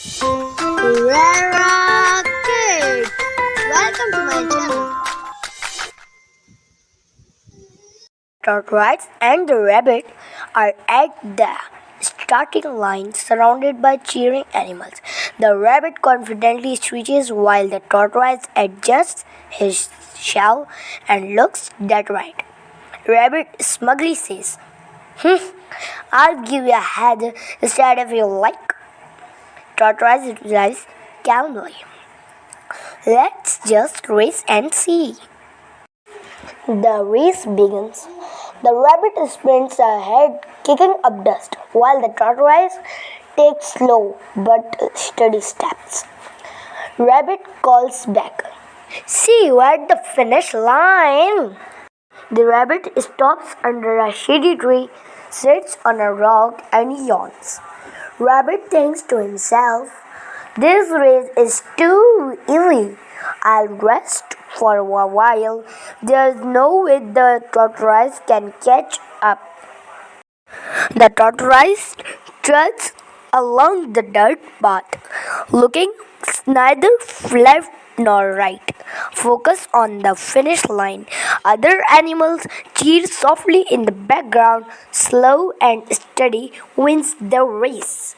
Hurairah Kids! Welcome to my channel. Tortoise and the rabbit are at the starting line surrounded by cheering animals. The rabbit confidently stretches while the tortoise adjusts his shell and looks dead right. Rabbit smugly says, I'll give you a head instead if you like. Tortoise replies calmly, let's just race and see. The race begins. The rabbit sprints ahead, kicking up dust, while the tortoise takes slow but steady steps. Rabbit calls back, see you at the finish line. The rabbit stops under a shady tree, sits on a rock, and yawns. Rabbit thinks to himself, this race is too easy. I'll rest for a while. There's no way the tortoise can catch up. The tortoise struts along the dirt path, looking neither left nor right. Focus on the finish line. Other animals cheer softly in the background. Slow and steady wins the race.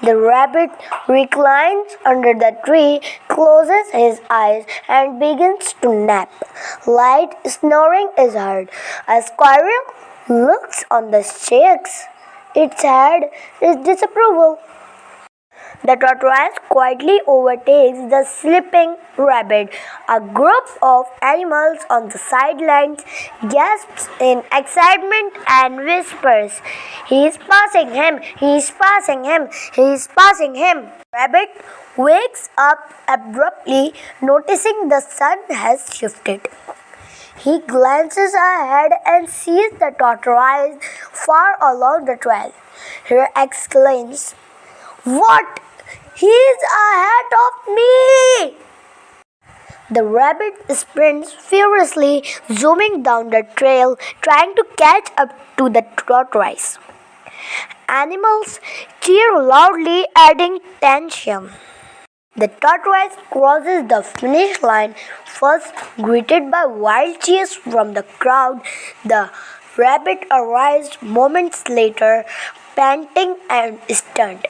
The rabbit reclines under the tree, closes his eyes, and begins to nap. Light snoring is heard. A squirrel looks on the shakes its head in disapproval. The tortoise quietly overtakes the sleeping rabbit. A group of animals on the sidelines gasps in excitement and whispers, he is passing him, he is passing him, he is passing him. Rabbit wakes up abruptly, noticing the sun has shifted. He glances ahead and sees the tortoise far along the trail. He exclaims, what? He's ahead of me! The rabbit sprints furiously, zooming down the trail, trying to catch up to the tortoise. Animals cheer loudly, adding tension. The tortoise crosses the finish line, first greeted by wild cheers from the crowd. The rabbit arrives moments later, panting and stunned.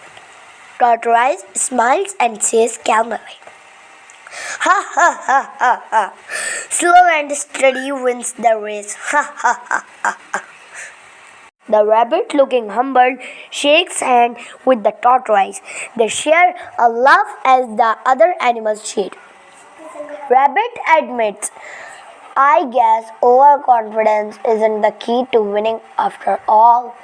Tortoise smiles and says calmly, ha ha ha ha ha. Slow and steady wins the race. Ha ha ha ha ha. The rabbit, looking humbled, shakes hands with the tortoise. They share a laugh as the other animals cheer. Rabbit admits, I guess overconfidence isn't the key to winning after all.